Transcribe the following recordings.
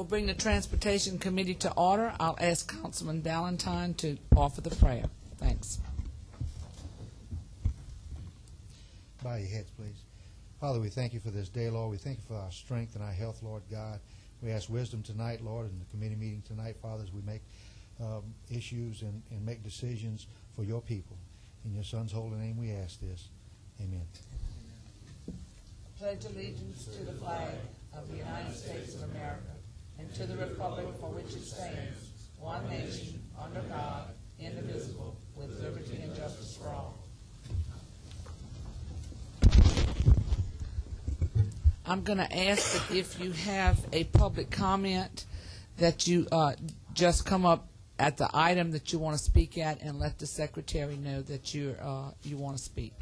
bring the Transportation Committee to order. I'll ask Councilman Valentine to offer the prayer. Thanks. Bow your heads, please. Father, we thank you for this day, Lord. We thank you for our strength and our health, Lord God. We ask wisdom tonight, Lord, in the committee meeting tonight, Father, as we make issues and make decisions for your people. In your Son's holy name we ask this. Amen. Pledge allegiance to the flag of the United States of America and to the republic for which it stands, one nation, under God, indivisible, with liberty and justice for all. I'm going to ask that if you have a public comment that you just come up at the item that you want to speak at and let the secretary know that you want to speak.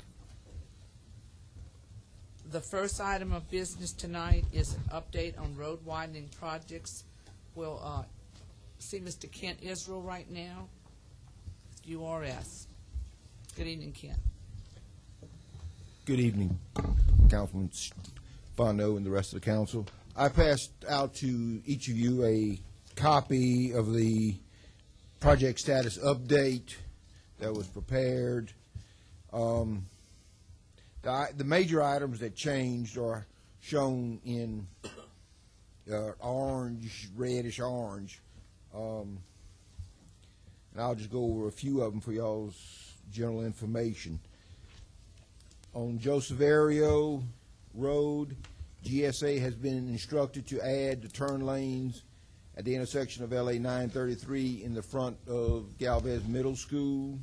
The first item of business tonight is an update on road widening projects. We'll see Mr. Kent Israel right now, URS. Good evening, Kent. Good evening, Councilman Bono and the rest of the council. I passed out to each of you a copy of the project status update that was prepared. The major items that changed are shown in orange, reddish orange. And I'll just go over a few of them for y'all's general information. On Joseph Ario Road, GSA has been instructed to add the turn lanes at the intersection of LA 933 in the front of Galvez Middle School.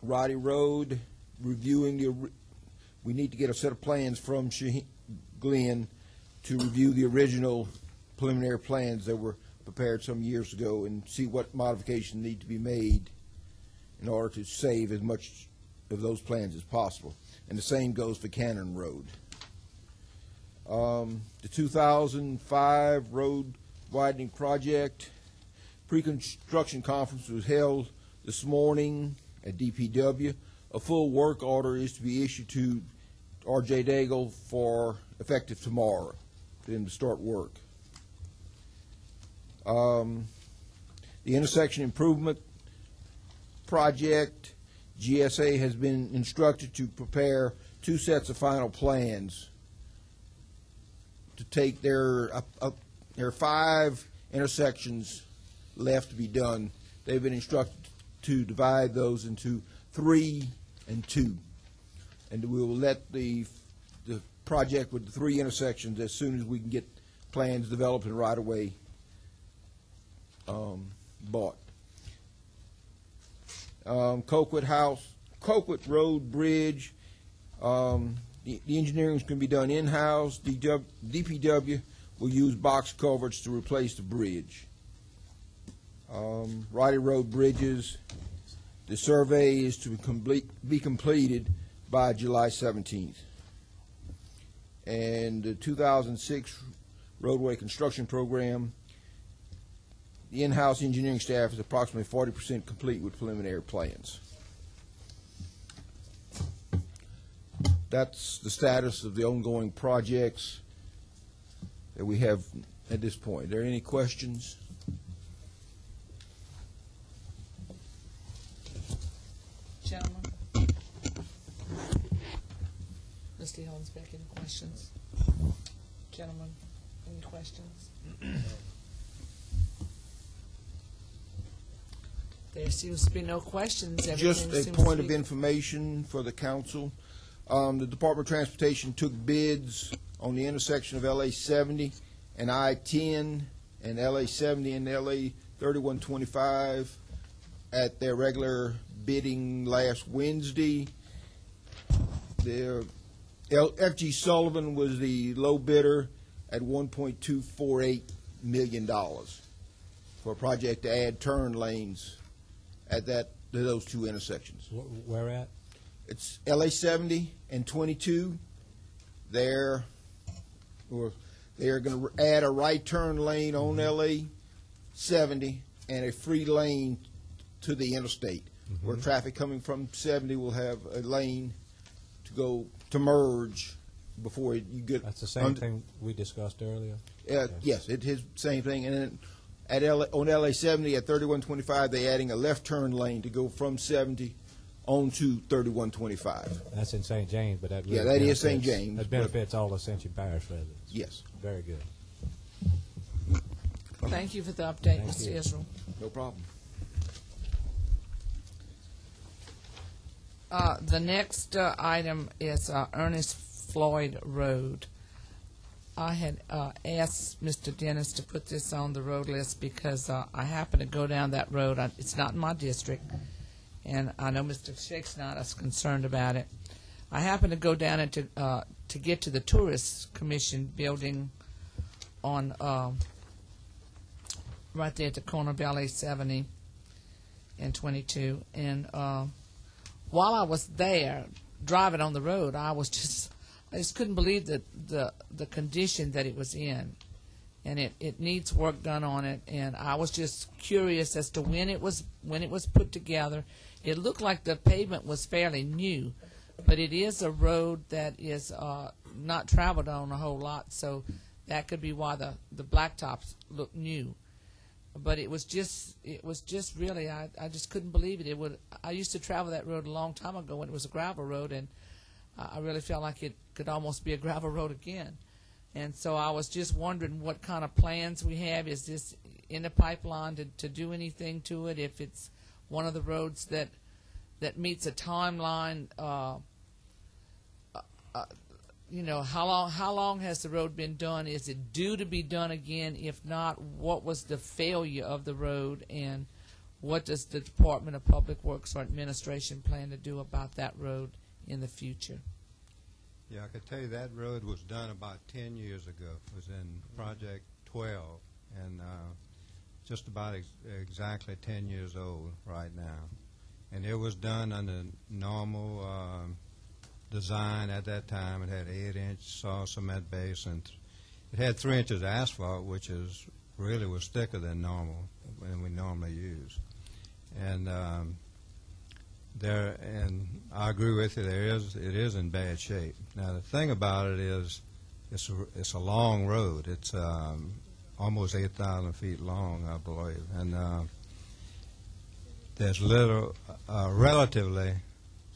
Roddy Road, reviewing we need to get a set of plans from Glenn to review the original preliminary plans that were prepared some years ago and see what modifications need to be made in order to save as much of those plans as possible. And the same goes for Cannon Road. The 2005 road widening project pre-construction conference was held this morning at DPW. A full work order is to be issued to R.J. Daigle for effective tomorrow for them to start work. The intersection improvement project, GSA has been instructed to prepare 2 sets of final plans to take there are 5 intersections left to be done. They've been instructed to divide those into 3 and 2, and we will let the project with the 3 intersections as soon as we can get plans developed and right away bought. Coquit Road Bridge, the engineering is going to be done in-house. DPW will use box culverts to replace the bridge. Roddy Road Bridges, the survey is to be completed by July 17th. And the 2006 roadway construction program, the in-house engineering staff is approximately 40% complete with preliminary plans. That's the status of the ongoing projects that we have at this point. Are there any questions? Gentlemen. Mr. Hillensbeck, any questions? Gentlemen, any questions? There seems to be no questions. Just a point of information for the council. The Department of Transportation took bids on the intersection of LA 70 and I-10 and LA 70 and LA 3125 at their regular bidding last Wednesday. F.G. Sullivan was the low bidder at $1.248 million for a project to add turn lanes at those 2 intersections. Where at? It's LA 70 and 22. They're going to add a right turn lane on LA 70 and a free lane to the interstate, where traffic coming from 70 will have a lane to merge before you get. That's the same thing we discussed earlier? Yes, it is same thing. And then on LA 70 at 3125, they're adding a left turn lane to go from 70 on to 3125. That's in St. James, but that really that is St. James. That benefits all Ascension Parish residents. Yes. Very good. Thank you for the update, Thank Mr. you. Israel. No problem. The next item is Ernest Floyd Road. I had asked Mr. Dennis to put this on the road list because I happen to go down that road. It's not in my district, and I know Mr. Shake's not as concerned about it. I happen to go down it to get to the Tourist Commission building on right there at the corner of LA 70 and 22. And while I was there driving on the road, I just couldn't believe the condition that it was in, and it needs work done on it. And I was just curious as to when it was put together. It looked like the pavement was fairly new, but it is a road that is not traveled on a whole lot, so that could be why the blacktops look new. But it was just really, I just couldn't believe it. I used to travel that road a long time ago when it was a gravel road, and I really felt like it could almost be a gravel road again. And so I was just wondering what kind of plans we have. Is this in the pipeline to do anything to it? If it's one of the roads that meets a timeline, how long has the road been done? Is it due to be done again? If not, what was the failure of the road, and what does the Department of Public Works or Administration plan to do about that road in the future? Yeah, I could tell you that road was done about 10 years ago. It was in Project 12, and just about exactly 10 years old right now. And it was done under normal design at that time. It had 8-inch saw cement base, and it had 3 inches of asphalt, which really was thicker than normal than we normally use. And and I agree with you. It is in bad shape. Now the thing about it is, it's a long road. It's almost 8,000 feet long, I believe, and there's relatively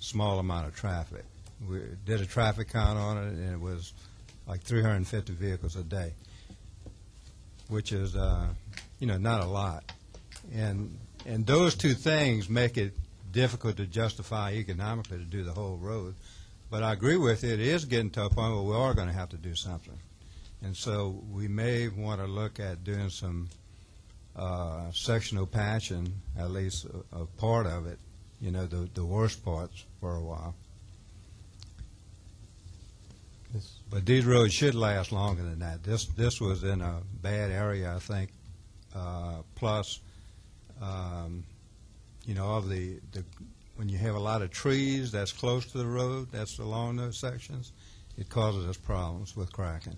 small amount of traffic. We did a traffic count on it, and it was like 350 vehicles a day, which is not a lot. And those two things make it difficult to justify economically to do the whole road. But I agree with you, it is getting to a point where we are going to have to do something. And so we may want to look at doing some sectional patching, at least a part of it, the worst parts for a while. But these roads should last longer than that. This was in a bad area, I think, plus when you have a lot of trees that's close to the road, that's along those sections, it causes us problems with cracking.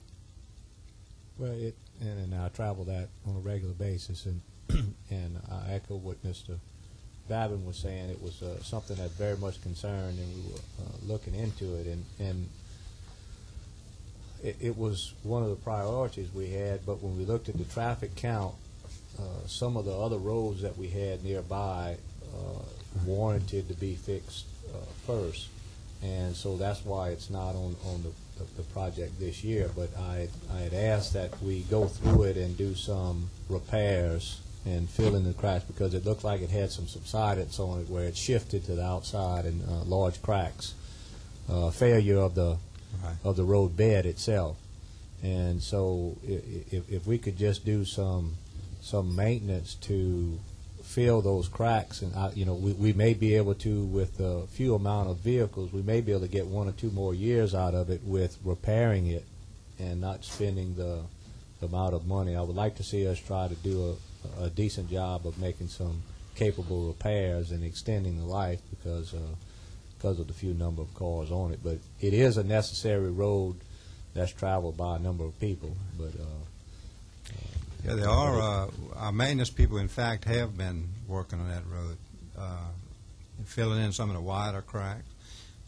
Well, and I travel that on a regular basis, and and I echo what Mr. Babin was saying. It was something that very much concerned, and we were looking into it, and it was one of the priorities we had. But when we looked at the traffic count, some of the other roads that we had nearby warranted to be fixed first, and so that's why it's not on the project this year. But I had asked that we go through it and do some repairs and fill in the cracks, because it looked like it had some subsidence on it where it shifted to the outside, and large cracks, failure of the road bed itself. And so if we could just do some maintenance to fill those cracks, and we may be able to, with a few amount of vehicles, we may be able to get 1 or 2 more years out of it with repairing it and not spending the amount of money. I would like to see us try to do a decent job of making some capable repairs and extending the life because of the few number of cars on it. But it is a necessary road that's traveled by a number of people. But yeah, there are. Our maintenance people, in fact, have been working on that road, filling in some of the wider cracks.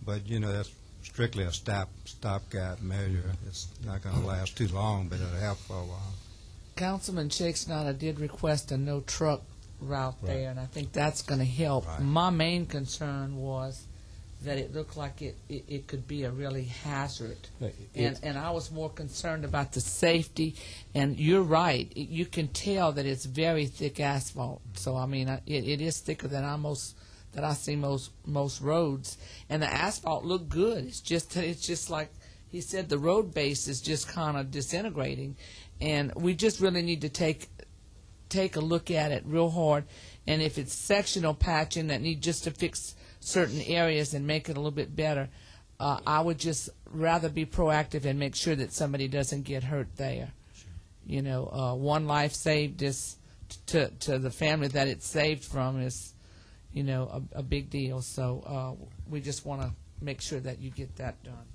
But that's strictly a stopgap measure. It's not going to last too long, but it'll help for a while. Councilman Shakespeare did request a no truck route there, and I think that's going to help. Right. My main concern was that it looked like it could be a really hazard. And I was more concerned about the safety. And you're right. You can tell that it's very thick asphalt. So, I mean, it is thicker than I see most roads. And the asphalt looked good. It's just like he said, the road base is just kind of disintegrating. And we just really need to take a look at it real hard. And if it's sectional patching that need just to fix certain areas and make it a little bit better, I would just rather be proactive and make sure that somebody doesn't get hurt there. Sure. You know, one life saved is to the family that it's saved from is, you know, a big deal. So we just want to make sure that you get that done.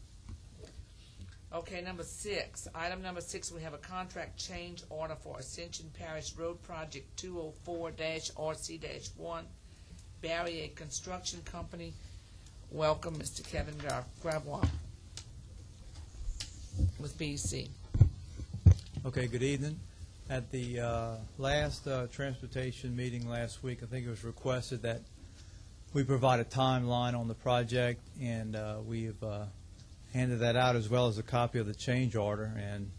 Okay, item number six, we have a contract change order for Ascension Parish Road Project 204-RC-1, Barrier Construction Company. Welcome, Mr. Kevin Gravois with BEC. Okay, good evening. At the last transportation meeting last week, I think it was requested that we provide a timeline on the project, and we've handed that out as well as a copy of the change order, and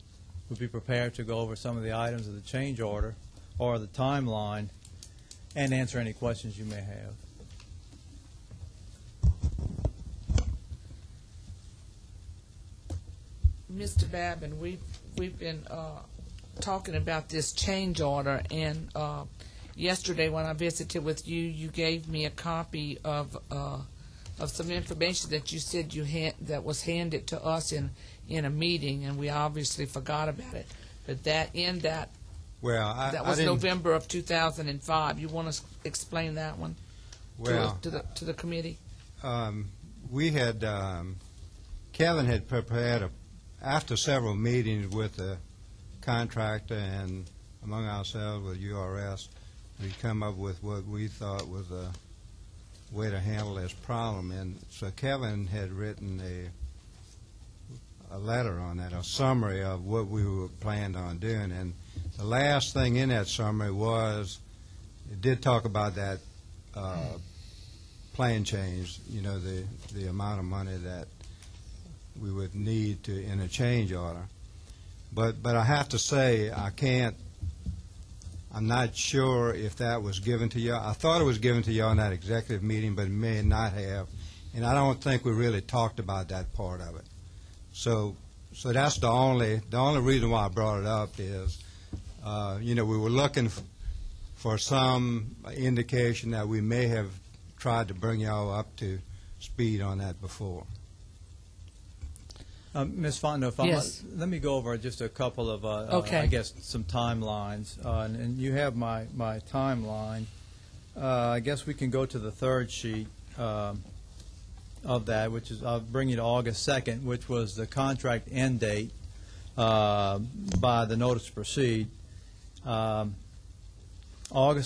we'll be prepared to go over some of the items of the change order or the timeline and answer any questions you may have. Mr. Babin, we've been talking about this change order, and yesterday when I visited with you, you gave me a copy of some information that you said that was handed to us in a meeting, and we obviously forgot about it. But that was November of 2005. You want to explain that one to the committee? We had Kevin had prepared after several meetings with the contractor and among ourselves with URS, we come up with what we thought was a way to handle this problem. And so Kevin had written a letter on that, a summary of what we were planned on doing. And the last thing in that summary was, it did talk about that plan change, you know, the amount of money that we would need in a change order. But I have to say, I'm not sure if that was given to you. I thought it was given to you in that executive meeting, but it may not have. And I don't think we really talked about that part of it. So that's the only reason why I brought it up is, you know, we were looking for some indication that we may have tried to bring y'all up to speed on that before. Ms. Fontenot, yes. Let me go over just a couple of, I guess, some timelines. And you have my timeline. I guess we can go to the third sheet of that, which is, I'll bring you to August 2nd, which was the contract end date by the notice to proceed. August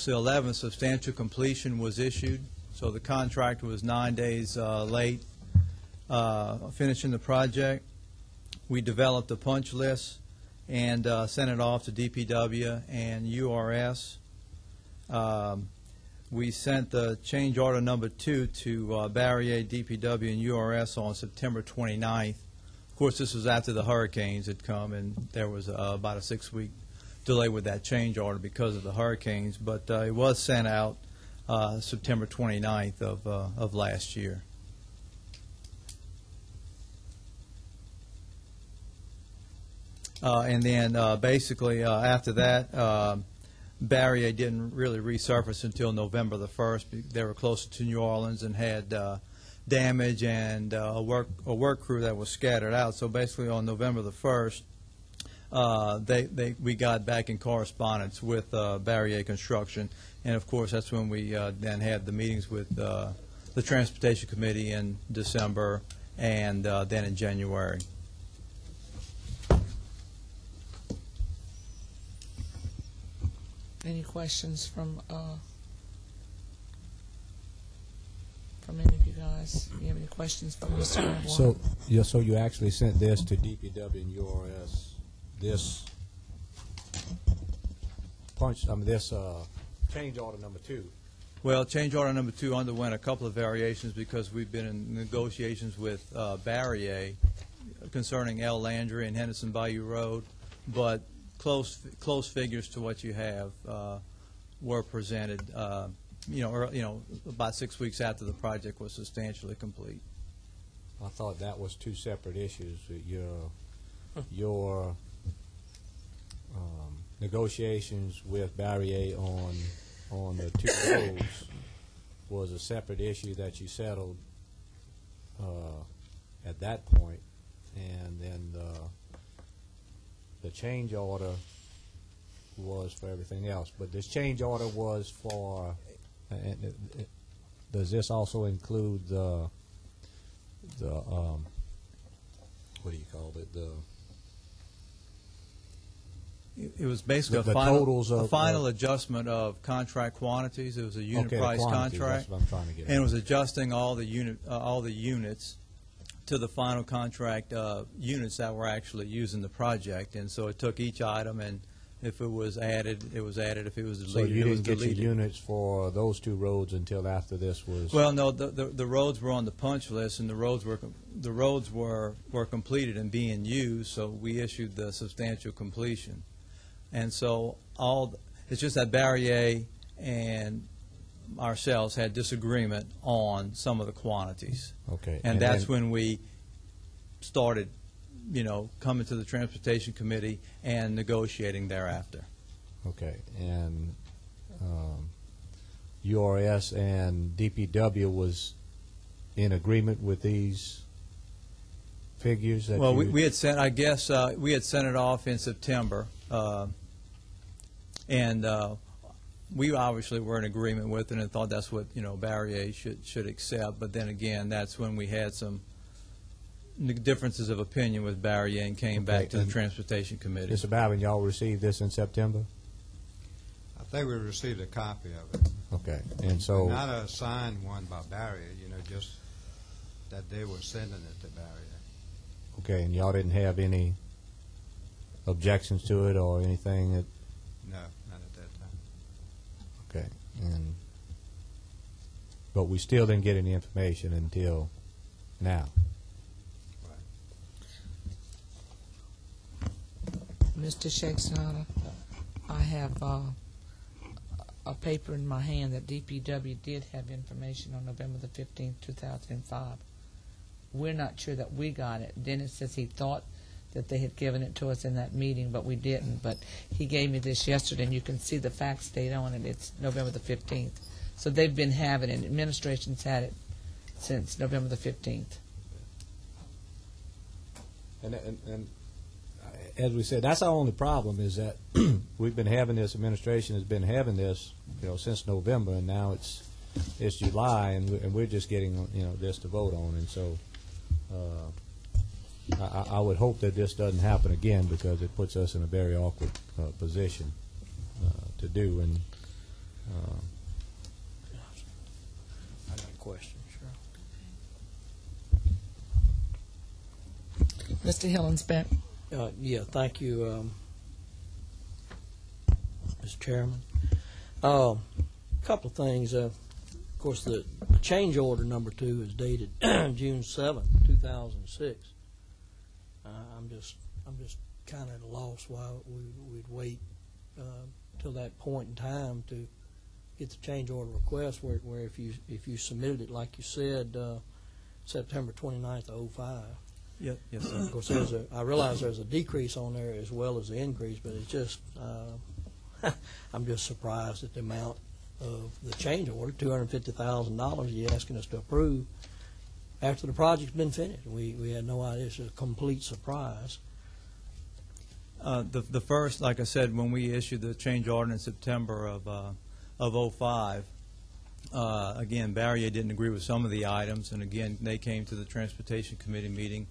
the 11th, substantial completion was issued, so the contract was 9 days late finishing the project. We developed a punch list and sent it off to DPW and URS. We sent the change order number 2 to Barrier, DPW, and URS on September 29th. Of course, this was after the hurricanes had come, and there was about a 6-week delay with that change order because of the hurricanes. But it was sent out September 29th of last year. And then basically after that, Barrier didn't really resurface until November the 1st. They were closer to New Orleans and had damage and a work crew that was scattered out. So basically on November the 1st, we got back in correspondence with Barrier Construction. And of course that's when we then had the meetings with the Transportation Committee in December and then in January. Any questions from any of you guys? guys, you have any questions for Mr. Warren? So you actually sent this to DPW and URS, this change order number 2. Well, change order number 2 underwent a couple of variations because we've been in negotiations with Barrier concerning L. Landry and Henderson Bayou Road, but close figures to what you have were presented. About 6 weeks after the project was substantially complete. I thought that was 2 separate issues. Your negotiations with Barrier on the 2 roads was a separate issue that you settled at that point, and then the change order was for everything else. But this change order was for, does this also include the what do you call it, it was basically the a final, totals of, adjustment of contract quantities. It was a unit price quantities, contract, that's what I'm trying to get and it at. was adjusting all the units to the final contract units that were actually used in the project. And so it took each item, and if it was added, it was added. If it was deleted, So you it was didn't get deleted. your units for those 2 roads until after this was... Well, no, the roads were on the punch list, and the roads were completed and being used. So we issued the substantial completion, and so it's just that Barrier and ourselves had disagreement on some of the quantities. Okay. And that's when we started, coming to the Transportation Committee and negotiating thereafter. Okay. And URS and DPW was in agreement with these figures? That Well, you... we had sent, we had sent it off in September, and we obviously were in agreement with it and thought that's what, Barrier should accept. But then again, that's when we had some differences of opinion with Barrier and came back to the Transportation Committee. Mr. Babin, y'all received this in September? I think we received a copy of it. Okay. And so... Not a signed one by Barrier, just that they were sending it to Barrier. Okay, and y'all didn't have any objections to it or anything that... No, not at that time. Okay. But we still didn't get any information until now. Mr. Shakespeare, I have a paper in my hand that DPW did have information on November the 15th, 2005. We're not sure that we got it. Dennis says he thought that they had given it to us in that meeting, but we didn't. But he gave me this yesterday, and you can see the fax date on it. It's November the 15th. So they've been having it. Administration's had it since November the 15th. And as we said, that's our only problem is that we've been having this, administration has been having this, since November, and now it's July, and we're just getting, this to vote on. And so I would hope that this doesn't happen again because it puts us in a very awkward position to do. And I got a question, sure. Mr. Hillensbeck. Yeah, thank you, Mr. Chairman. A couple of things. Of course, the change order number 2 is dated June 7th, 2006. I'm just kind of at a loss why we'd wait till that point in time to get the change order request. Where if you submitted it like you said, September 29th of 2005. Yes, sir. Of course, I realize there's a decrease on there as well as the increase, but it's just I'm just surprised at the amount of the change order, $250,000 you're asking us to approve after the project's been finished. We had no idea. It's a complete surprise. The first, like I said, when we issued the change order in September of 05, again, Barrier didn't agree with some of the items, and again, they came to the Transportation Committee meeting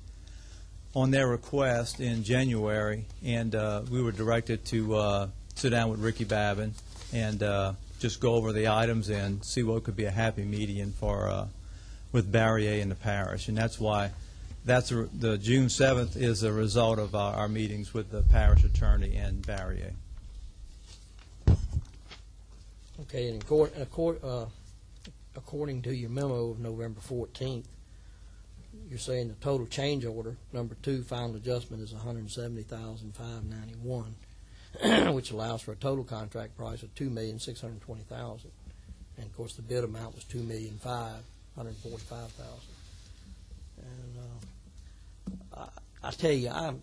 on their request in January, and we were directed to sit down with Ricky Babin and just go over the items and see what could be a happy median for with Barrier and the parish, and that's why the June 7th is a result of our meetings with the parish attorney and Barrier. Okay, and according to your memo of November 14th, you're saying the total change order, number 2, final adjustment is $170,591, which allows for a total contract price of $2,620,000. And of course, the bid amount was $2,545,000. And I tell you, I'm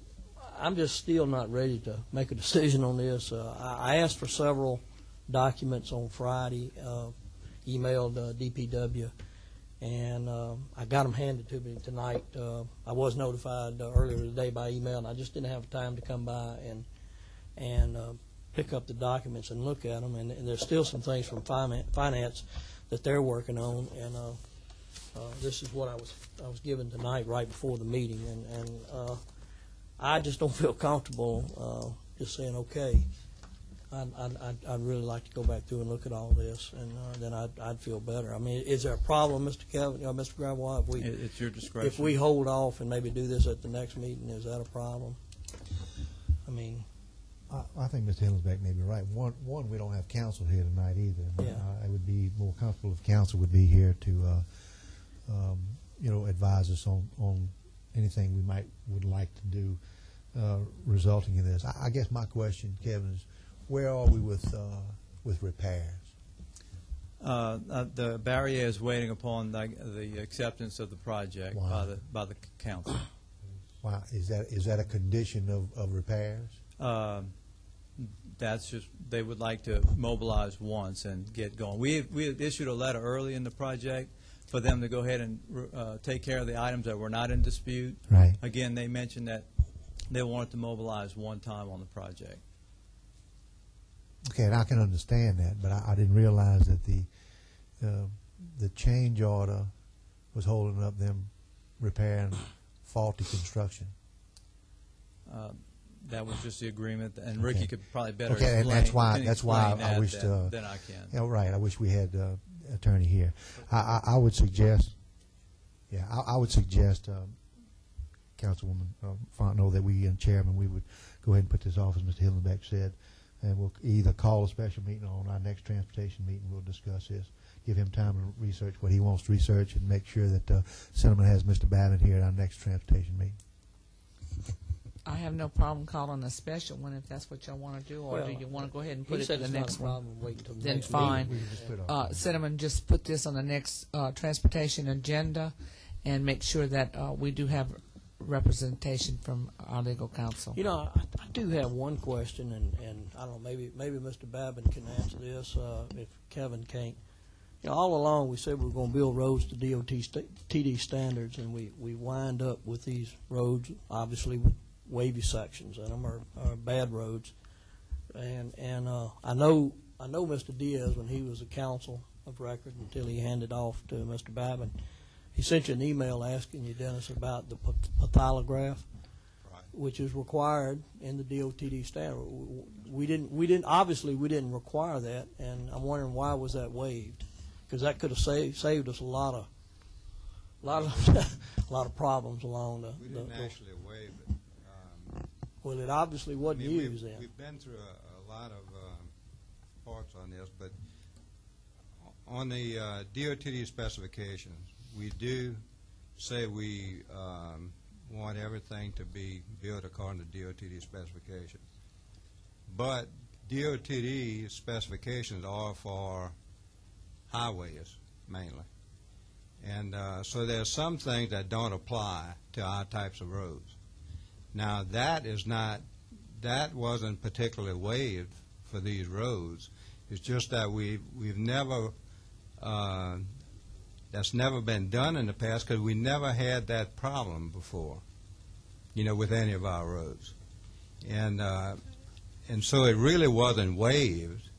just still not ready to make a decision on this. I asked for several documents on Friday, emailed DPW, and I got them handed to me tonight. I was notified earlier today by email, and I just didn't have time to come by and pick up the documents and look at them. And there's still some things from finance that they're working on, and this is what I was given tonight right before the meeting, and I just don't feel comfortable just saying okay. I'd really like to go back through and look at all this, and then I'd feel better. I mean, is there a problem, Mr. Kevin, Mr. Gravois, It's your discretion. if we hold off and maybe do this at the next meeting? Is that a problem? I mean, I think Mr. Hillsback may be right. One, we don't have counsel here tonight either. Yeah. I would be more comfortable if counsel would be here to, advise us on anything we would like to do resulting in this. I guess my question, Kevin, is where are we with repairs? The Barrier is waiting upon the acceptance of the project by the council. Wow, is that a condition of repairs? That's just, they would like to mobilize once and get going. We had issued a letter early in the project for them to go ahead and take care of the items that were not in dispute. Right. Again, they mentioned that they wanted to mobilize one time on the project. Okay, and I can understand that, but I didn't realize that the change order was holding up them repairing faulty construction. That was just the agreement, and Ricky could probably better okay, explain. and that's why explain I wish than I can. Yeah, right. I wish we had attorney here. I would suggest, I would suggest, Councilwoman Fontenot, that we and Chairman, we would go ahead and put this off, as Mr. Hillenbeck said, and we'll either call a special meeting or on our next transportation meeting we'll discuss this. Give him time to research what he wants to research and make sure that Cinnamon has Mr. Babin here at our next transportation meeting. I have no problem calling a special one if that's what y'all want to do, or do you want to go ahead and put it to the next one? Then fine. Cinnamon, just put this on the next transportation agenda and make sure that we do have representation from our legal counsel. You know, I do have one question, and I don't know, maybe Mr. Babin can answer this if Kevin can't. You know, all along we said we were going to build roads to DOT TD standards, and we wind up with these roads, obviously with wavy sections, and them are bad roads. And I know Mr. Diaz, when he was a counsel of record until he handed off to Mr. Babin, he sent you an email asking you, Dennis, about the patholograph, Right. which is required in the DOTD standard. We didn't require that, and I'm wondering why was that waived? Because that could have saved us a lot of problems along the. We didn't actually waive it. Well, it obviously wasn't used then. We've been through a lot of parts on this, but on the DOTD specifications, we do say we want everything to be built according to DOTD specifications. But DOTD specifications are for highways mainly. And so there's some things that don't apply to our types of roads. Now, that wasn't particularly waived for these roads. It's just that we've never, that's never been done in the past because we never had that problem before, with any of our roads. And so it really wasn't waived,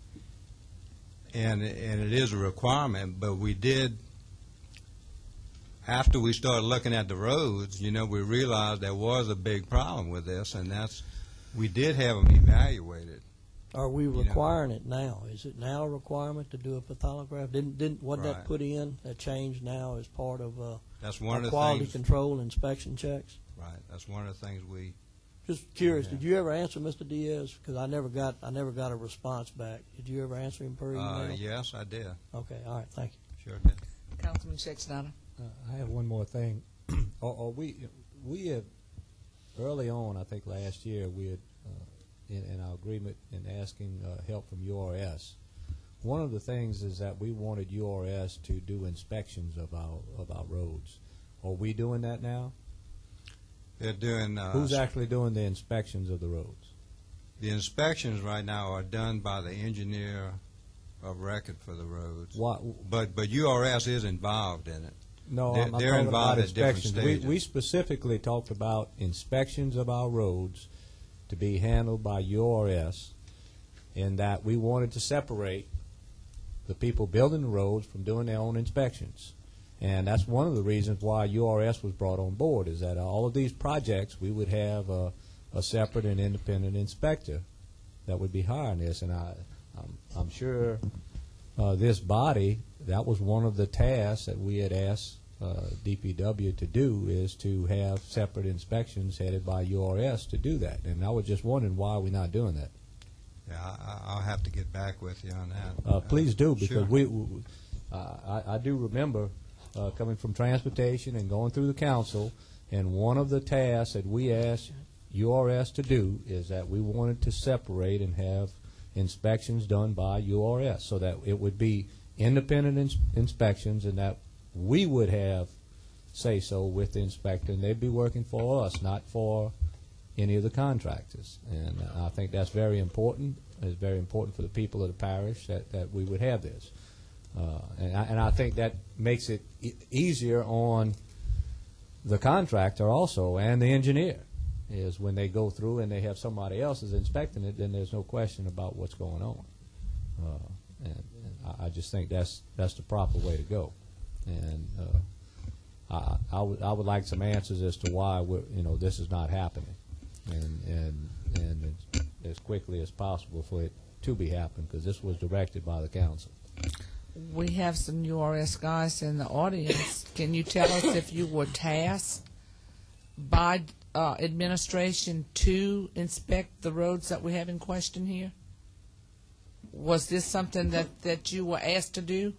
and it is a requirement, but we did. After we started looking at the roads, we realized there was a big problem with this, and we did have them evaluated. Are we requiring it now? Is it now a requirement to do a pathologist? Wasn't that Right. put in, that change now as part of That's one of the quality things. control inspection checks? Right. That's one of the things we. Just curious, Yeah. did you ever answer Mr. Diaz? Because I never got a response back. Did you ever answer him per email? Yes, I did. Okay, all right, thank you. Sure did. Councilman Schechtner. I have one more thing. We have, early on, I think last year, we had, in our agreement in asking help from URS, one of the things is that we wanted URS to do inspections of our roads. Are we doing that now? They're doing. Who's actually doing the inspections of the roads? The inspections right now are done by the engineer of record for the roads. What? But URS is involved in it. No, They're I'm talking involved about at different inspections. stages. We specifically talked about inspections of our roads to be handled by URS, in that we wanted to separate the people building the roads from doing their own inspections. And that's one of the reasons why URS was brought on board, is that all of these projects, we would have a separate and independent inspector that would be hiring this. And I'm sure this body, that was one of the tasks that we had asked DPW to do, is to have separate inspections headed by URS to do that. And I was just wondering why we're not doing that. Yeah, I'll have to get back with you on that. Please do, because sure. I do remember coming from transportation and going through the council, and one of the tasks that we asked URS to do is that we wanted to separate and have inspections done by URS, so that it would be independent inspections, and that we would have say-so with the inspector, and they'd be working for us, not for any of the contractors. And I think that's very important. It's very important for the people of the parish that we would have this. And I think that makes it easier on the contractor also, and the engineer, is when they go through and they have somebody else is inspecting it, then there's no question about what's going on. And I just think that's the proper way to go. And I would like some answers as to why this is not happening, and as quickly as possible for it to be happening, because this was directed by the council. We have some URS guys in the audience. Can you tell us if you were tasked by administration to inspect the roads that we have in question here? Was this something that you were asked to do?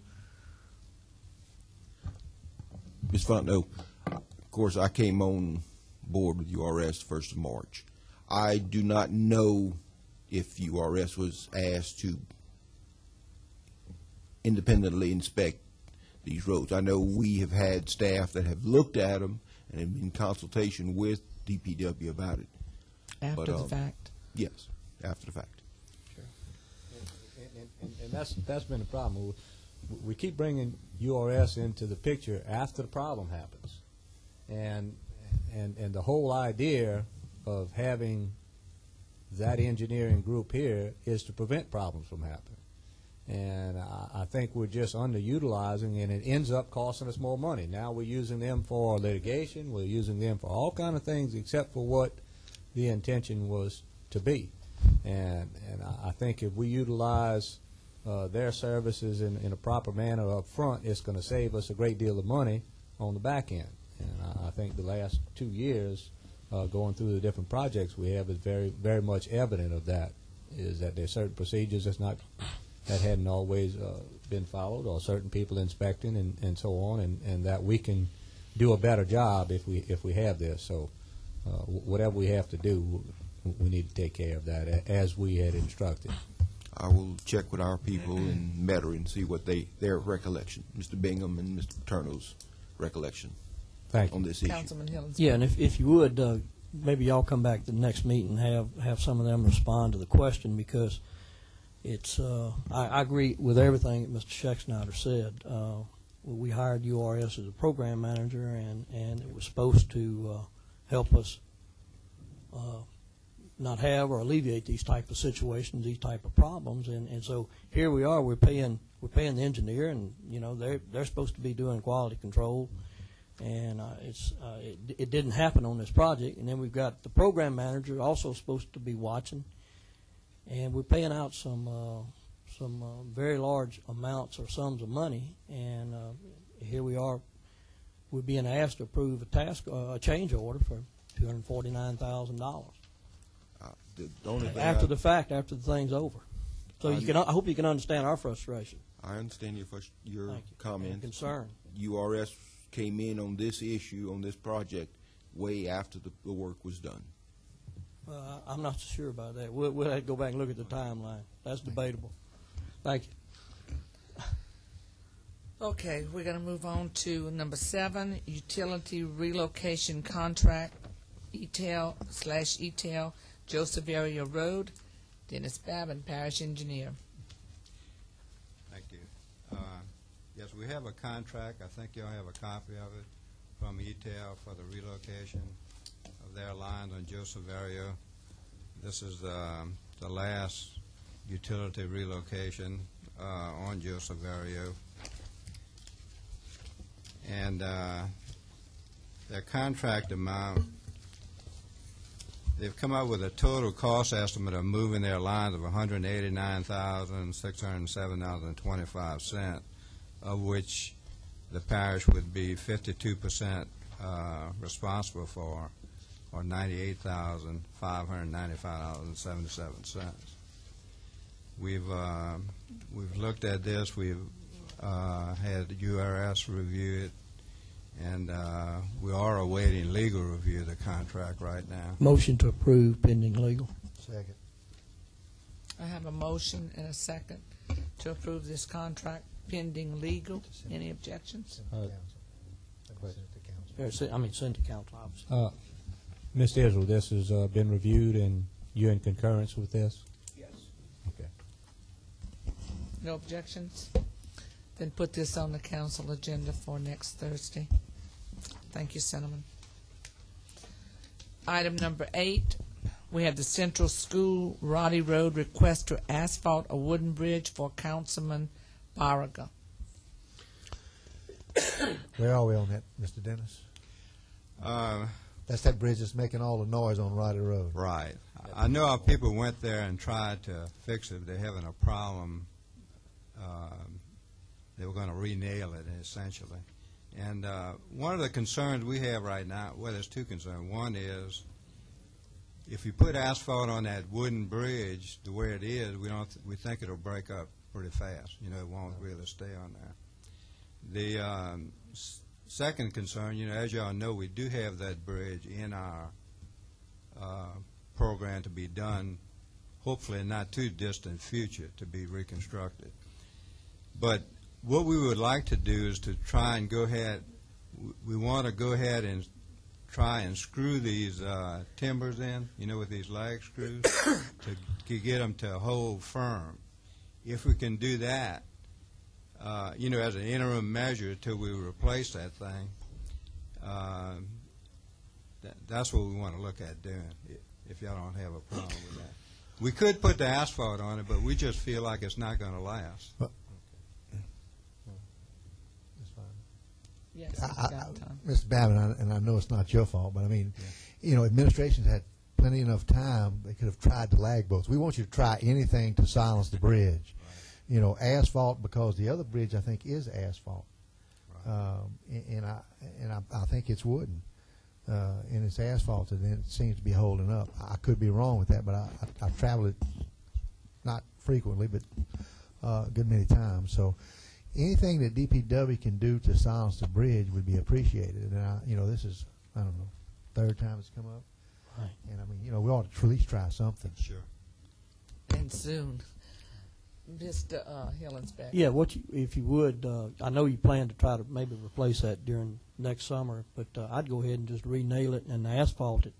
Ms. Fontenot, of course, I came on board with URS 1st of March. I do not know if URS was asked to independently inspect these roads. I know we have had staff that have looked at them and have been in consultation with DPW about it. After the fact? Yes, after the fact. And that's been the problem. We keep bringing URS into the picture after the problem happens, and the whole idea of having that engineering group here is to prevent problems from happening. And I think we're just underutilizing, and it ends up costing us more money. Now we're using them for litigation. We're using them for all kind of things except for what the intention was to be. And I think if we utilize their services in a proper manner up front, it's going to save us a great deal of money on the back end. And I think the last 2 years, going through the different projects we have, is very, very much evident of that, is that there are certain procedures that hadn't always been followed, or certain people inspecting and so on, and that we can do a better job if we have this. So whatever we have to do, we need to take care of that as we had instructed. I will check with our people in Metairie and see what their recollection, Mr. Bingham and Mr. Paterno's recollection on this issue. Councilman Hillens. Yeah, and if you would, maybe y'all come back to the next meeting and have some of them respond to the question, because it's I agree with everything that Mr. Schechtner said. We hired URS as a program manager, and it was supposed to help us not have or alleviate these type of situations, these type of problems, and so here we are. We're paying the engineer, and they're supposed to be doing quality control, and it didn't happen on this project. And then we've got the program manager also supposed to be watching, and we're paying out some very large amounts or sums of money, and here we are. We're being asked to approve a change order for $249,000 The only thing after the fact, after the thing's over. So I hope you can understand our frustration. I understand your Thank you. comments. And concern. URS came in on this issue, on this project, way after the work was done. I'm not so sure about that. We'll have to go back and look at the timeline. That's debatable. Thank you. Okay, we're going to move on to number 7, utility relocation contract, ETEL Joseph Area Road. Dennis Babin, Parish Engineer. Thank you. Yes, we have a contract. I think y'all have a copy of it from ETEL for the relocation of their lines on Joseph Area. This is the last utility relocation on Joseph Area. And their contract amount, they've come up with a total cost estimate of moving their lines of $189,607.25, of which the parish would be 52% responsible for, or $98,595.77. We've looked at this. We've had URS review it, and we are awaiting legal review of the contract right now. Motion to approve pending legal. Second. I have a motion and a second to approve this contract pending legal. Any objections? Send to council, obviously. Mr. Israel, this has been reviewed, and you're in concurrence with this? Yes. Okay. No objections? Then put this on the council agenda for next Thursday. Thank you, Cinnamon. Item number 8, we have the Central School Roddy Road request to asphalt a wooden bridge for Councilman Barraga. Where are we on that, Mr. Dennis? That's that bridge that's making all the noise on Roddy Road. Right. I know our people went there and tried to fix it. They're having a problem. They were going to re-nail it, essentially. And one of the concerns we have right now, well, there's two concerns. One is, if you put asphalt on that wooden bridge the way it is, we think it'll break up pretty fast. You know, it won't really stay on there. The second concern, you know, as y'all know, we do have that bridge in our program to be done, hopefully in not too distant future, to be reconstructed. But what we would like to do is to try and go ahead, we want to go ahead and try and screw these timbers in, you know, with these lag screws, to get them to hold firm. If we can do that, you know, as an interim measure until we replace that thing, that's what we want to look at doing, if y'all don't have a problem with that. We could put the asphalt on it, but we just feel like it's not going to last. Yes, Mr. Babin, and I know it's not your fault, but I mean, you know, administration's had plenty enough time. They could have tried the lag bolts. We want you to try anything to silence the bridge. Right. You know, asphalt, because the other bridge I think is asphalt, right. and I think it's wooden, and it's asphalted, and it seems to be holding up. I could be wrong with that, but I've traveled it not frequently, but a good many times. So anything that DPW can do to silence the bridge would be appreciated. And you know, this is, I don't know, third time it's come up. Right. And I mean, you know, we ought to at least try something. Sure. And soon. Mr. Hillens back. Yeah, if you would, I know you plan to try to maybe replace that during next summer, but I'd go ahead and just re-nail it and asphalt it,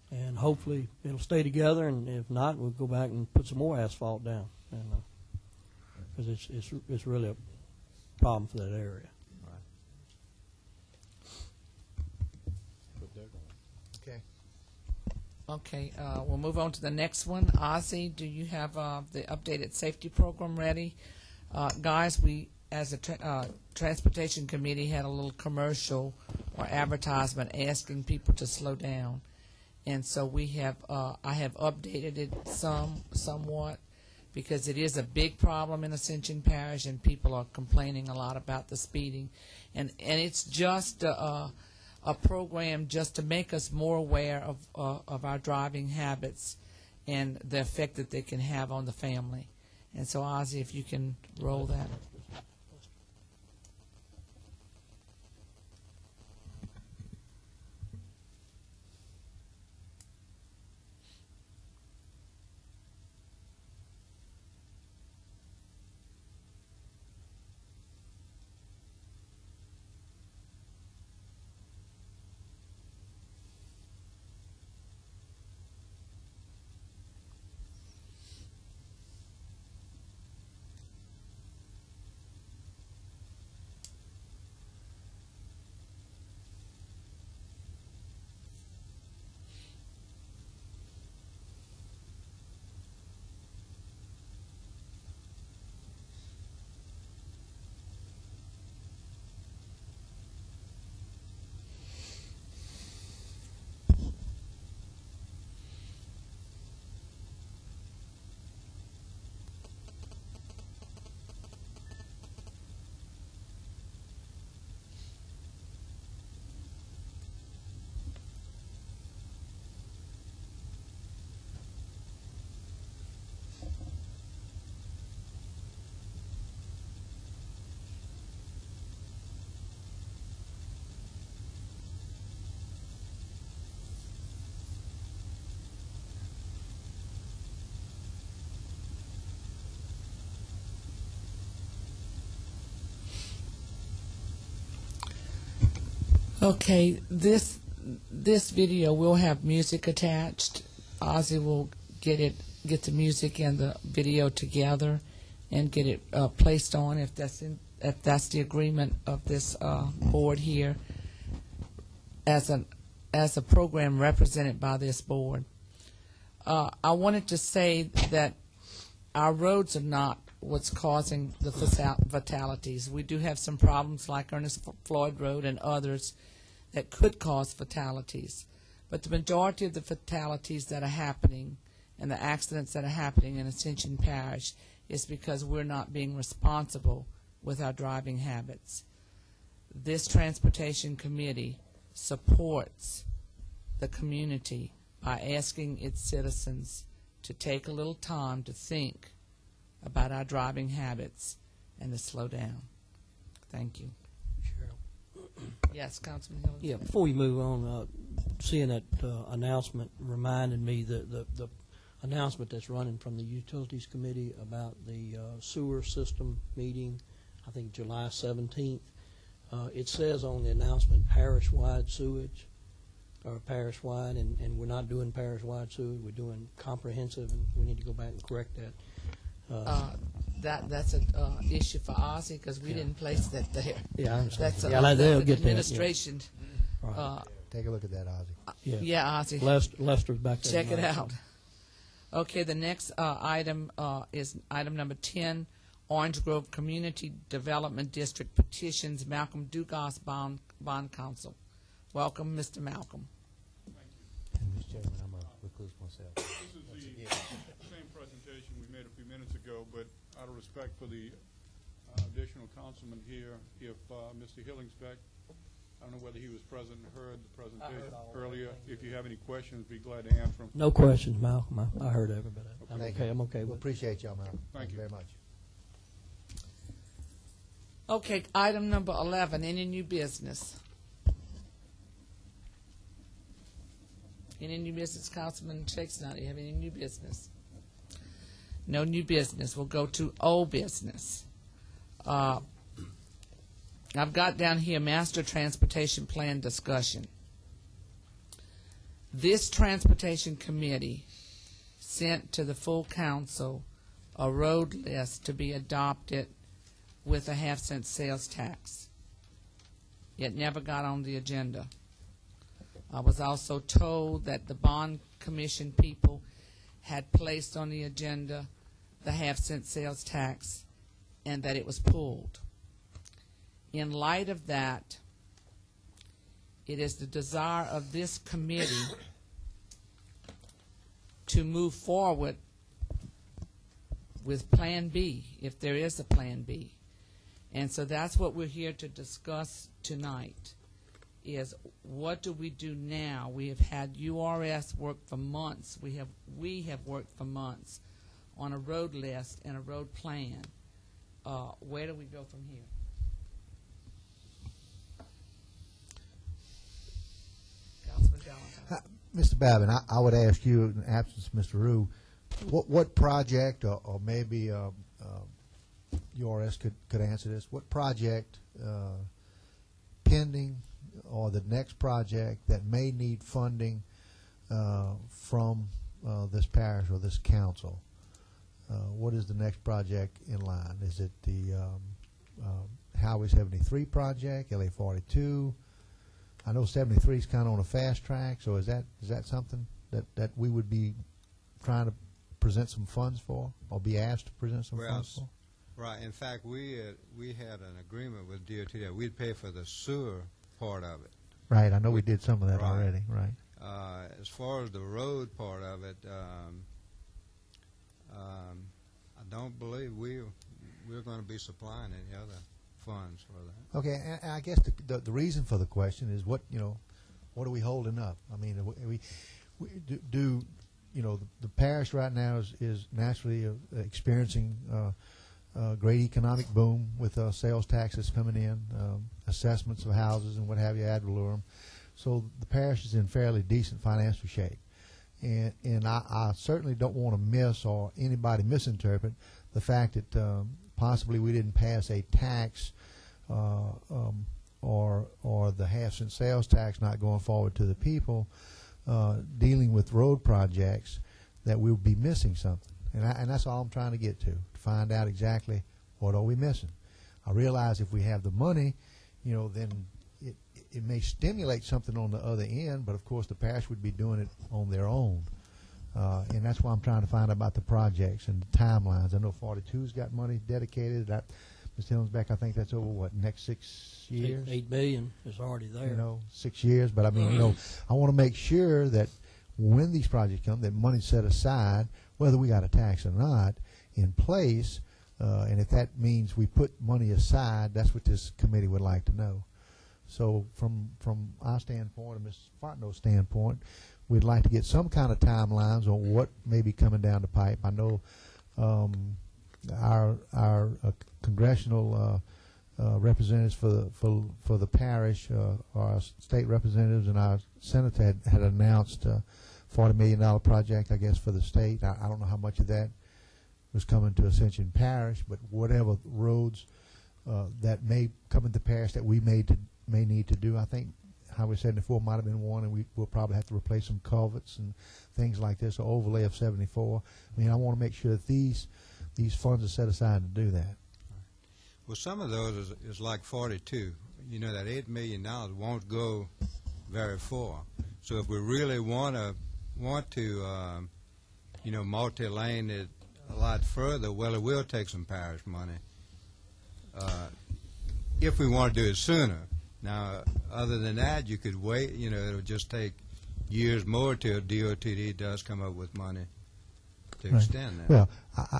and hopefully it'll stay together. And if not, we'll go back and put some more asphalt down, and because it's really a problem for that area. Right. Okay. Okay, we'll move on to the next one. Ozzy, do you have the updated safety program ready? Guys, we, as a transportation committee, had a little commercial or advertisement asking people to slow down. And so we have, I have updated it somewhat, because it is a big problem in Ascension Parish, and people are complaining a lot about the speeding. And it's just a program just to make us more aware of our driving habits and the effect that they can have on the family. And so, Ozzy, if you can roll that. Okay, this video will have music attached. Ozzy will get the music and the video together and get it placed on, if that's the agreement of this board here, as a program represented by this board. I wanted to say that our roads are not what's causing the fatalities. We do have some problems like Ernest Floyd Road and others that could cause fatalities. But the majority of the fatalities that are happening and the accidents that are happening in Ascension Parish is because we're not being responsible with our driving habits. This Transportation Committee supports the community by asking its citizens to take a little time to think about our driving habits and to slow down. Thank you. Yes, Councilman Hill. Yeah, before we move on, seeing that announcement reminded me the announcement that's running from the Utilities Committee about the sewer system meeting, I think July 17th. It says on the announcement parish-wide sewage, or parish-wide, and we're not doing parish-wide sewage, we're doing comprehensive, and we need to go back and correct that. That's an issue for Ozzy, because we didn't place that there. Yeah, I understand. That's they'll get administration. that. Yeah. Right. Take a look at that, Ozzy. Yeah, Ozzy. Lester's back there. Check it out. Okay, the next item is item number 10, Orange Grove Community Development District petitions, Malcolm Dugas Bond Council. Welcome, Mr. Malcolm. And Mr. Chairman, I'm going to recluse myself. This is the same presentation we made a few minutes ago, but out of respect for the additional councilman here, if Mr. Hillingsbeck, I don't know whether he was present and heard the presentation earlier. If you have any questions, be glad to answer them. No questions, Malcolm. I heard everybody. I'm okay We with it. appreciate y'all, Malcolm. Thank you very much. Okay, item number 11, any new business? Any new business, Councilman Shakespeare? Do you have any new business? No new business. We'll go to old business. I've got down here Master Transportation Plan discussion. This Transportation Committee sent to the full council a road list to be adopted with a half-cent sales tax. It never got on the agenda. I was also told that the bond commission people had placed on the agenda the half-cent sales tax and that it was pulled. In light of that, it is the desire of this committee to move forward with Plan B, if there is a Plan B. And so that's what we're here to discuss tonight, is what do we do now? We have had URS work for months. We have worked for months on a road list and a road plan. Where do we go from here? Councilman Galentine. Mr. Babin, I would ask you, in the absence of Mr. Rue, what project, or maybe URS could answer this, what project pending or the next project that may need funding from this parish or this council? What is the next project in line? Is it the Highway 73 project, LA 42? I know 73 is kind of on a fast track, so is that something that we would be trying to present some funds for, or be asked to present some funds for? Right. In fact, we had an agreement with DOT that we'd pay for the sewer part of it. Right. I know we did some of that already. Right. As far as the road part of it, I don't believe we're going to be supplying any other funds for that. Okay, and I guess the reason for the question is what are we holding up? I mean, we do the parish right now is naturally experiencing great economic boom with sales taxes coming in, assessments of houses and what have you ad valorem. So the parish is in fairly decent financial shape. And I certainly don't want to miss or anybody misinterpret the fact that possibly we didn't pass a tax or the half-cent sales tax not going forward to the people dealing with road projects, that we'll be missing something. And that's all I'm trying to get to find out exactly what are we missing. I realize if we have the money, then it may stimulate something on the other end, but of course the parish would be doing it on their own. And that's why I'm trying to find out about the projects and the timelines. I know 42's got money dedicated. Ms. Hillensbeck, I think that's over, next 6 years? $8 billion is already there. 6 years. But I mean, I want to make sure that when these projects come, that money's set aside, whether we got a tax or not, in place. And if that means we put money aside, that's what this committee would like to know. So from our standpoint, and Ms. Fontenot's standpoint, we'd like to get some kind of timelines on what may be coming down the pipe. I know our congressional representatives for the parish, our state representatives and our senator had announced a $40 million project, I guess, for the state. I don't know how much of that was coming to Ascension Parish, but whatever roads that may come into parish that we may need to do, I think Highway 74 might have been one, and we'll probably have to replace some culverts and things like this, or overlay of 74. I mean, I want to make sure that these funds are set aside to do that. Well, some of those is like 42. That $8 million won't go very far. So if we really want to multi-lane it a lot further, well, it will take some parish money if we want to do it sooner. Now, other than that, you could wait. It'll just take years more till DOTD does come up with money to extend that. Well,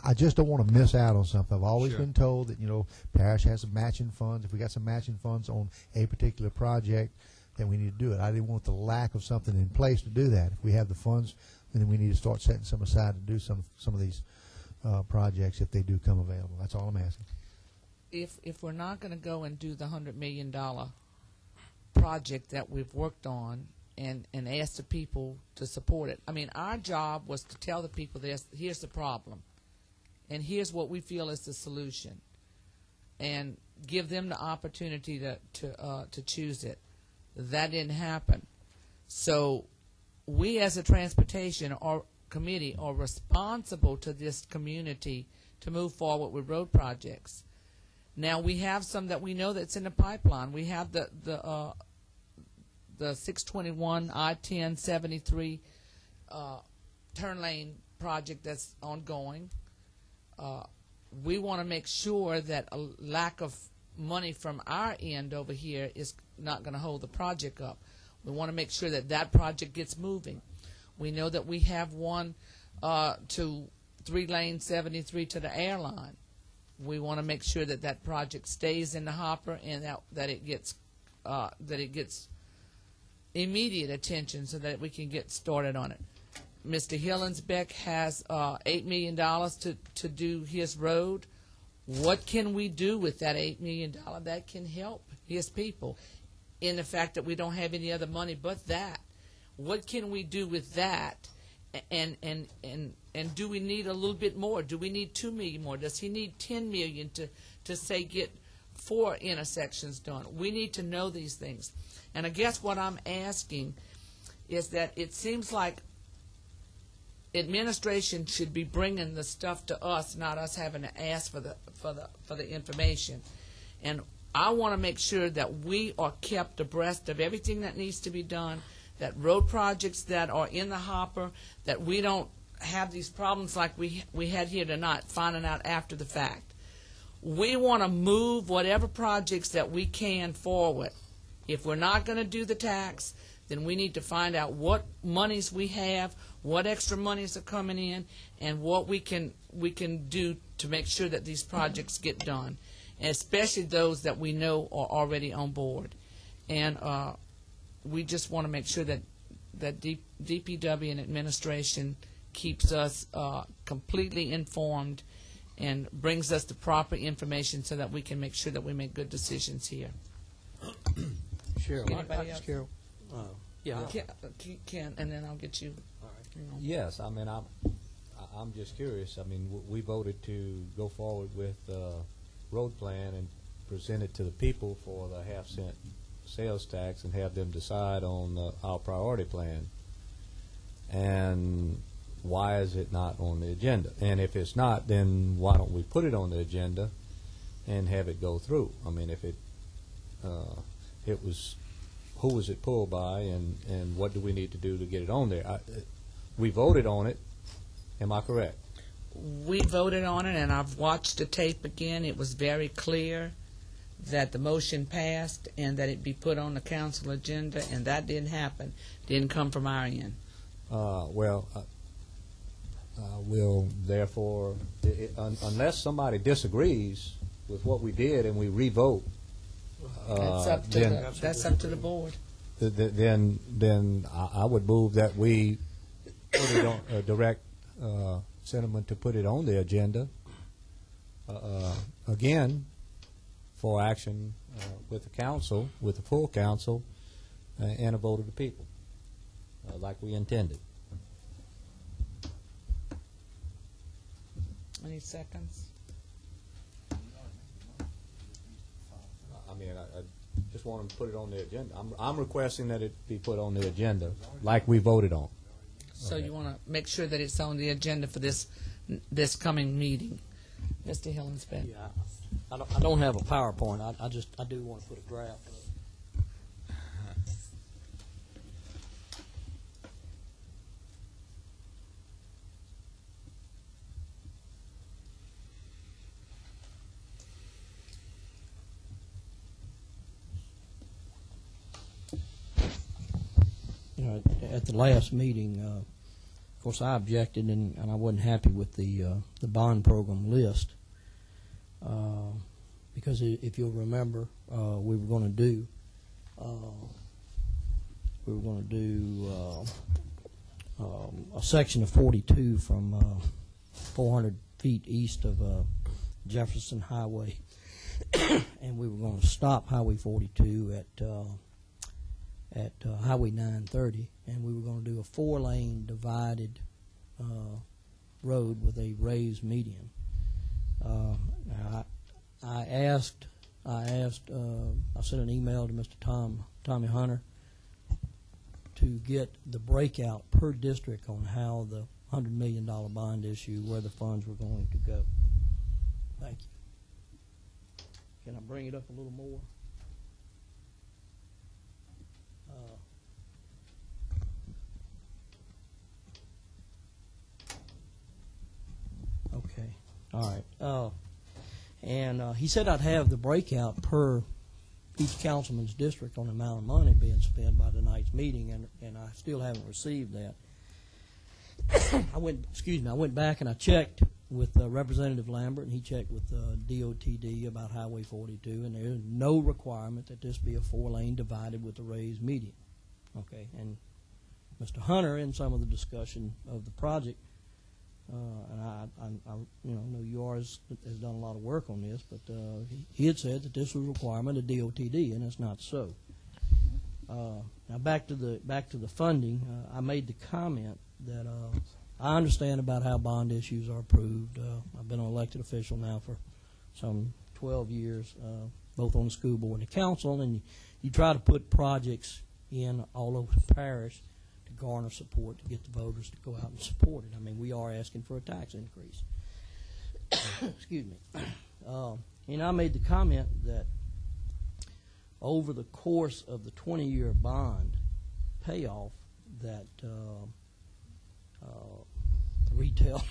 I just don't want to miss out on something. I've always Sure. been told that, parish has some matching funds. If we got some matching funds on a particular project, then we need to do it. I didn't want the lack of something in place to do that. If we have the funds, then we need to start setting some aside to do some of these projects if they do come available. That's all I'm asking. If we're not going to go and do the $100 million project that we've worked on and ask the people to support it, I mean, our job was to tell the people here's the problem, and here's what we feel is the solution, and give them the opportunity to choose it. That didn't happen. So we as a transportation or committee are responsible to this community to move forward with road projects. Now we have some that we know that's in the pipeline. We have the 621 I-10 73 turn lane project that's ongoing. We want to make sure that a lack of money from our end over here is not going to hold the project up. We want to make sure that project gets moving. We know that we have one to 3-lane 73 to the airline. We want to make sure that that project stays in the hopper and that it gets immediate attention so that we can get started on it. Mr. Hillingsbeck has $8 million to do his road. What can we do with that $8 million that can help his people in the fact that we don't have any other money but that? What can we do with that? And do we need a little bit more? Do we need $2 million more? Does he need $10 million to say get 4 intersections done? We need to know these things. And I guess what I'm asking is that it seems like administration should be bringing the stuff to us, not us having to ask for the information. And I want to make sure that we are kept abreast of everything that needs to be done, that road projects that are in the hopper, that we don't have these problems like we had here tonight, finding out after the fact. We want to move whatever projects that we can forward. If we're not going to do the tax, then we need to find out what monies we have, what extra monies are coming in, and what we can do to make sure that these projects get done, and especially those that we know are already on board. And we just want to make sure that DPW and administration keeps us completely informed and brings us the proper information so that we can make sure that we make good decisions here. Cheryl, Anybody else? Carol. Yeah. Ken, and then I'll get you. All right. You know. Yes, I mean, I'm just curious. I mean, we voted to go forward with road plan and present it to the people for the half-cent sales tax and have them decide on our priority plan. And why is it not on the agenda? And if it's not, then why don't we put it on the agenda and have it go through? I mean, if it was, who was it pulled by, and what do we need to do to get it on there? We voted on it. Am I correct? We voted on it, and I've watched the tape again. It was very clear that the motion passed and that it be put on the council agenda, and that didn't happen. Didn't come from our end. We'll therefore, unless somebody disagrees with what we did and we revote, that's up to the board. Then I would move that we put it on, direct sentiment to put it on the agenda again for action with the council, with the full council, and a vote of the people, like we intended. Any seconds? I mean, I just want them to put it on the agenda. I'm requesting that it be put on the agenda, like we voted on. So you want to make sure that it's on the agenda for this coming meeting, Mr. Hillingsbeck. Yeah, I don't have a PowerPoint. I do want to put a draft up. At the last meeting, of course, I objected, and I wasn't happy with the bond program list because if you'll remember, we were going to do a section of 42 from 400 feet east of Jefferson Highway, and we were going to stop Highway 42 at Highway 930, and we were going to do a 4-lane divided road with a raised median. I sent an email to Mr. Tommy Hunter to get the breakout per district on how the $100 million bond issue, where the funds were going to go. Thank you. Can I bring it up a little more? Okay. All right. And he said I'd have the breakout per each councilman's district on the amount of money being spent by tonight's meeting, and I still haven't received that. I went back and I checked with Representative Lambert, and he checked with DOTD about Highway 42, and there is no requirement that this be a 4-lane divided with a raised median. Okay, and Mr. Hunter, in some of the discussion of the project, and I know yours has done a lot of work on this, but he had said that this was a requirement of DOTD, and it's not so. Now back to the funding, I made the comment that I understand about how bond issues are approved. I've been an elected official now for some 12 years, both on the school board and the council, and you try to put projects in all over the parish to garner support, to get the voters to go out and support it. I mean, we are asking for a tax increase. Excuse me. And I made the comment that over the course of the 20-year bond payoff, that retail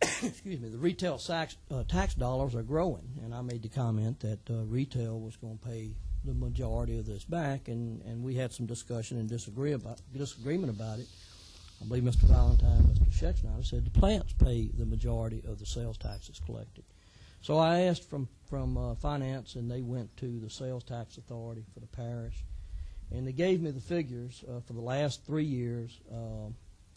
the retail tax dollars are growing, and I made the comment that retail was going to pay the majority of this back, and we had some discussion and disagreement about it. I believe Mr. Valentine, Mr. Schexnayder said the plants pay the majority of the sales taxes collected. So I asked from finance, and they went to the sales tax authority for the parish, and they gave me the figures for the last 3 years,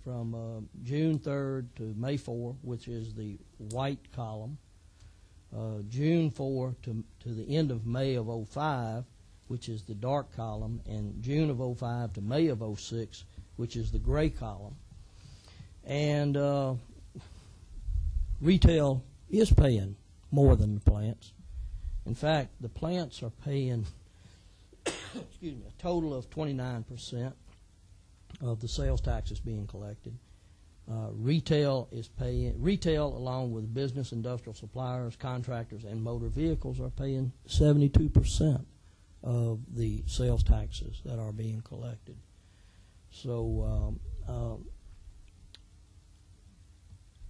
from June 3rd to May 4, which is the white column, June 4 to the end of May of 05, which is the dark column, and June of 05 to May of 06, which is the gray column. And retail is paying more than the plants. In fact, the plants are paying excuse me, a total of 29% of the sales taxes being collected. Retail along with business, industrial suppliers, contractors, and motor vehicles are paying 72% of the sales taxes that are being collected. So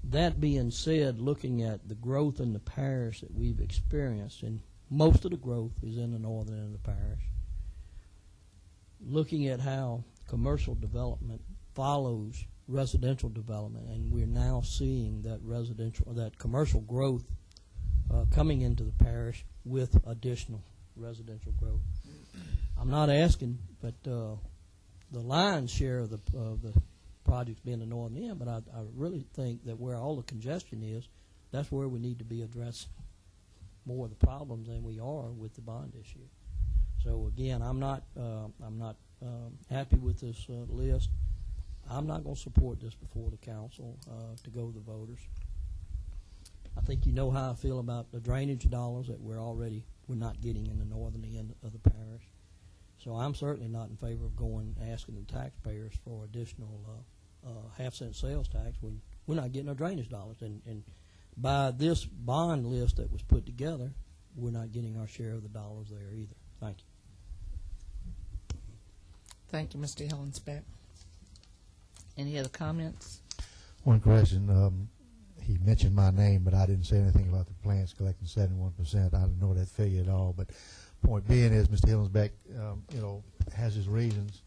that being said, looking at the growth in the parish that we've experienced, and most of the growth is in the northern end of the parish, looking at how commercial development follows residential development, and we're now seeing that commercial growth coming into the parish with additional residential growth. I'm not asking, but the lion's share of the projects being the northern end, but I really think that where all the congestion is, that's where we need to be addressing more of the problems than we are with the bond issue. So again, I'm not happy with this list. I'm not going to support this before the council to go to the voters. I think you know how I feel about the drainage dollars that we're not getting in the northern end of the parish. So I'm certainly not in favor of asking the taxpayers for additional half-cent sales tax when we're not getting our drainage dollars. And by this bond list that was put together, we're not getting our share of the dollars there either. Thank you. Thank you, Mr. Hillenspec. Any other comments? One question. He mentioned my name, but I didn't say anything about the plants collecting 71%. I don't know that figure at all. But point being is, Mr. Hillenspec, has his reasons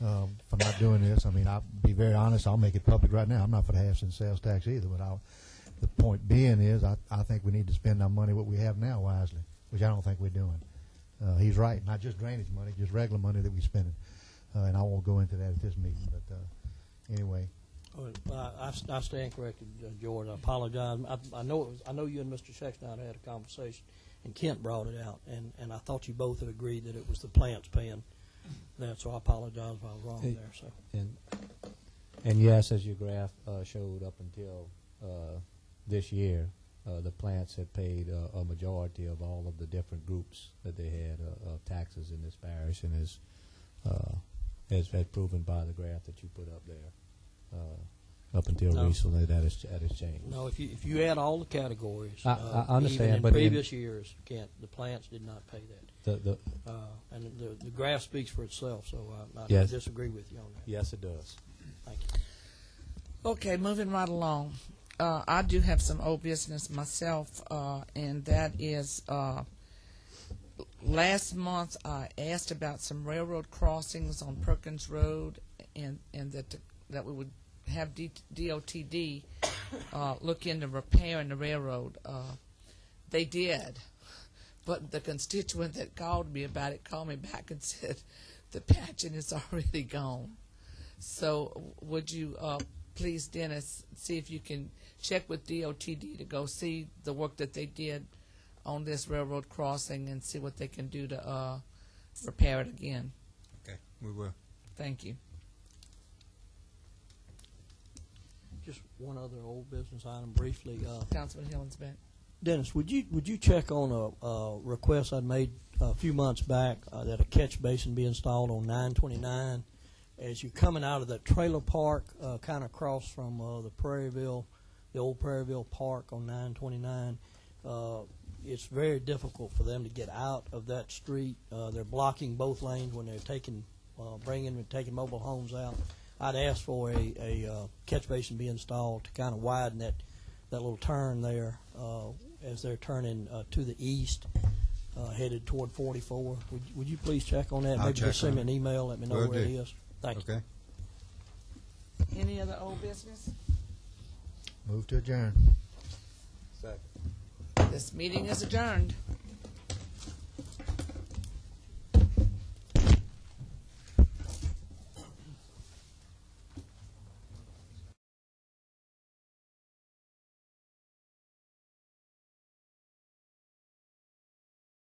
for not doing this. I mean, I'll be very honest. I'll make it public right now. I'm not for the half-cent sales tax either. But the point being is, I think we need to spend our money what we have now wisely, which I don't think we're doing. He's right. Not just drainage money, just regular money that we're spending. And I won't go into that at this meeting. But anyway. I stand corrected, George. I apologize. I know you and Mr. Schexnayder had a conversation, and Kent brought it out, and I thought you both had agreed that it was the plants paying that. So I apologize if I was wrong there. So and yes, as your graph showed, up until this year, the plants had paid a majority of all of the different groups that they had of taxes in this parish, and as proven by the graph that you put up there. Up until recently, that has changed. No, if you add all the categories, I understand, even in but previous years, the plants did not pay that. And the graph speaks for itself, so I yes. disagree with you on that. Yes, it does. Thank you. Okay, moving right along. I do have some old business myself, and that is last month I asked about some railroad crossings on Perkins Road, and that we would have DOTD look into repairing the railroad. They did, but the constituent that called me about it called me back and said the patching is already gone. So would you please, Dennis, see if you can check with DOTD to go see the work that they did on this railroad crossing and see what they can do to repair it again. Okay, we will. Thank you. Just one other old business item briefly. Councilman Hillingsback. Dennis, would you check on a request I'd made a few months back that a catch basin be installed on 929 as you're coming out of that trailer park, kind of across from the old Prairieville Park on 929. It's very difficult for them to get out of that street. They're blocking both lanes when they're taking mobile homes out. I'd ask for a catch basin be installed to kind of widen that little turn there as they're turning to the east, headed toward 44. Would you please check on that? I'll Maybe check just send me on an email. Let me know Will where it do. is. Thank you. Okay. Any other old business? Move to adjourn. Second. This meeting is adjourned.